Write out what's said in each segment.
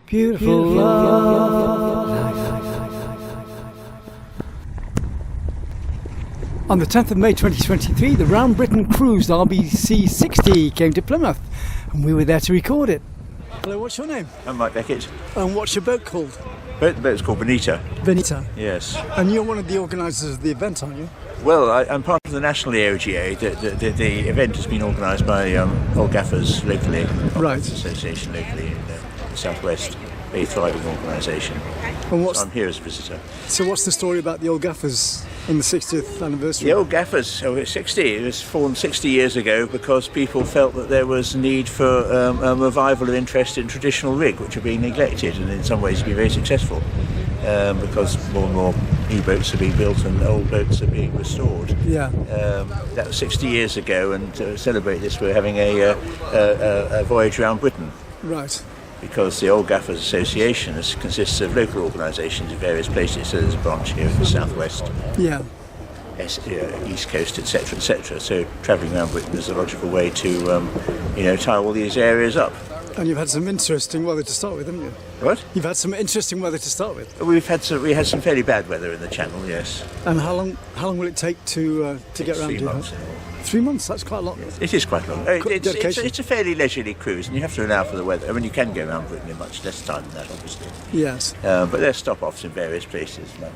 Beautiful love. On the 10th of May 2023, the Round Britain Cruise RBC 60 came to Plymouth, and we were there to record it. Hello, what's your name? I'm Mike Beckett. And what's your boat called? The boat's called Boneta. Boneta. Yes. And you're one of the organisers of the event, aren't you? Well, I'm part of the national AOGA. The event has been organised by Old Gaffers locally, Right. Association locally in the southwest. A thriving organisation. And So I'm here as a visitor. so what's the story about the Old Gaffers and the 60th anniversary? The Old Gaffers, it's 60. It was formed 60 years ago because people felt that there was a need for a revival of interest in traditional rig, which are being neglected and in some ways been very successful because more and more new boats are being built and old boats are being restored. Yeah. That was 60 years ago, and to celebrate this, we're having a voyage around Britain. Right. Because the Old Gaffers Association consists of local organisations in various places, so there's a branch here in the southwest, Yeah. east coast, etc., etc. So travelling around Britain is a logical way to, tie all these areas up. And you've had some interesting weather to start with, haven't you? What? You've had some interesting weather to start with. We had some fairly bad weather in the Channel, yes. And how long will it take to get around? 3 do you months. think? 3 months. That's quite a lot. It is quite long. Dedication. It's a fairly leisurely cruise, and you have to allow for the weather. I mean, you can go around Britain in much less time than that, obviously. Yes. But there's stop-offs in various places. Like,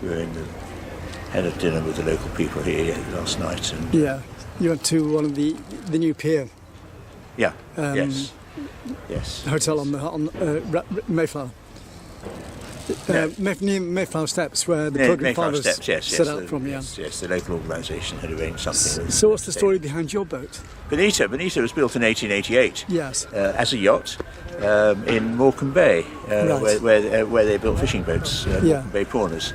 we were had a dinner with the local people here last night, and Yeah. You went to one of the new pier yeah, yes. hotel on Mayflower. Near Mayflower Steps, where the Pilgrim Mayflower Fathers Steps, set out from. Yeah. Yes, the local organisation had arranged something. So what's the story behind your boat? Boneta was built in 1888 Yes. as a yacht in Morecambe Bay, Right. where they built fishing boats, Yeah. Morecambe Bay prawners.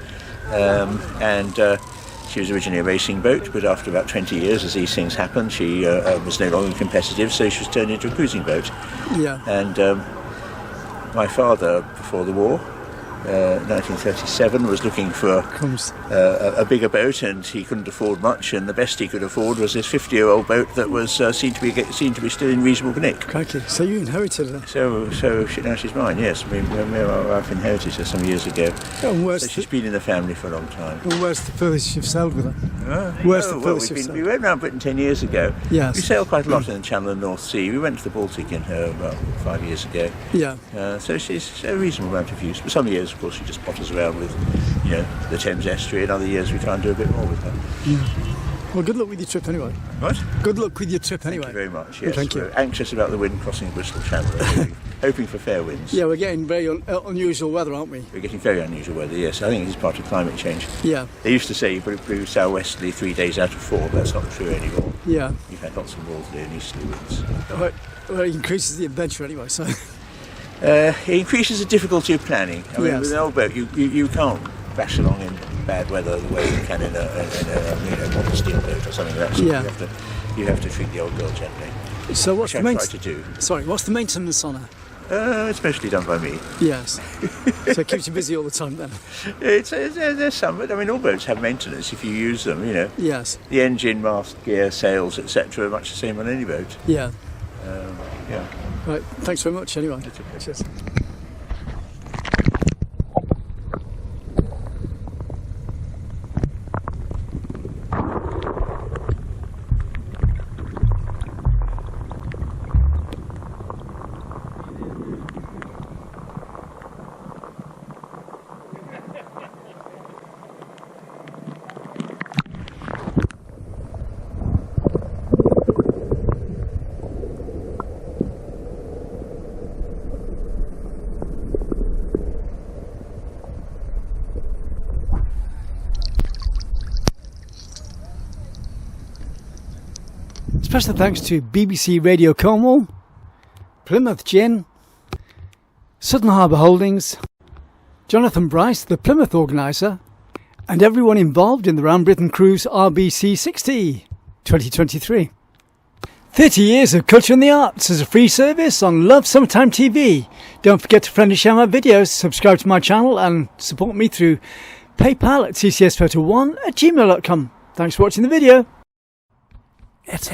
She was originally a racing boat, but after about 20 years, as these things happen, she was no longer competitive, so she was turned into a cruising boat. Yeah. And my father, before the war, 1937, was looking for a bigger boat, and he couldn't afford much, and the best he could afford was this 50-year-old boat that was seemed to be still in reasonable nick. Crikey. So you inherited it. So now she's mine. Yes, my wife inherited her some years ago. And So she's been in the family for a long time. where's the furthest you've sailed with her? Where's the furthest you've we sailed? went around Britain 10 years ago. Yes. We sailed quite a lot in the Channel and North Sea. We went to the Baltic in her about 5 years ago. Yeah. So she's a reasonable amount of use. But some years, of course, she just potters around with, the Thames estuary, and other years we try and do a bit more with her. Well, good luck with your trip anyway. What? Good luck with your trip anyway. Thank you very much. Yes, Thank you. We're anxious about the wind crossing Bristol Channel, hoping for fair winds. Yeah, we're getting very unusual weather, aren't we? We're getting very unusual weather, yes. I think it's part of climate change. Yeah. They used to say you blew southwesterly 3 days out of 4, but that's not true anymore. Yeah. You've had lots of northerly and easterly winds. Well, it increases the adventure anyway, so... It increases the difficulty of planning. I mean, Yes. with an old boat, you can't bash along in bad weather the way you can in a modern steel boat or something like that. So Yeah. you have to treat the old girl gently. So what's Which the I try maintenance? to do. Sorry, what's the maintenance on her? It's mostly done by me. Yes. So it keeps you busy all the time then? There's some, but I mean, all boats have maintenance if you use them. Yes. The engine, mast, gear, sails, etc. are much the same on any boat. Yeah. Yeah. Right, thanks very much anyway. That's okay. Cheers. Special thanks to BBC Radio Cornwall, Plymouth Gin, Southern Harbour Holdings, Jonathan Brice, the Plymouth organiser, and everyone involved in the Round Britain Cruise RBC 60 2023. 30 years of culture and the arts as a free service on Love Summertime TV. Don't forget to friend and share my videos, subscribe to my channel and support me through PayPal at tcsphoto1@gmail.com. Thanks for watching the video. It's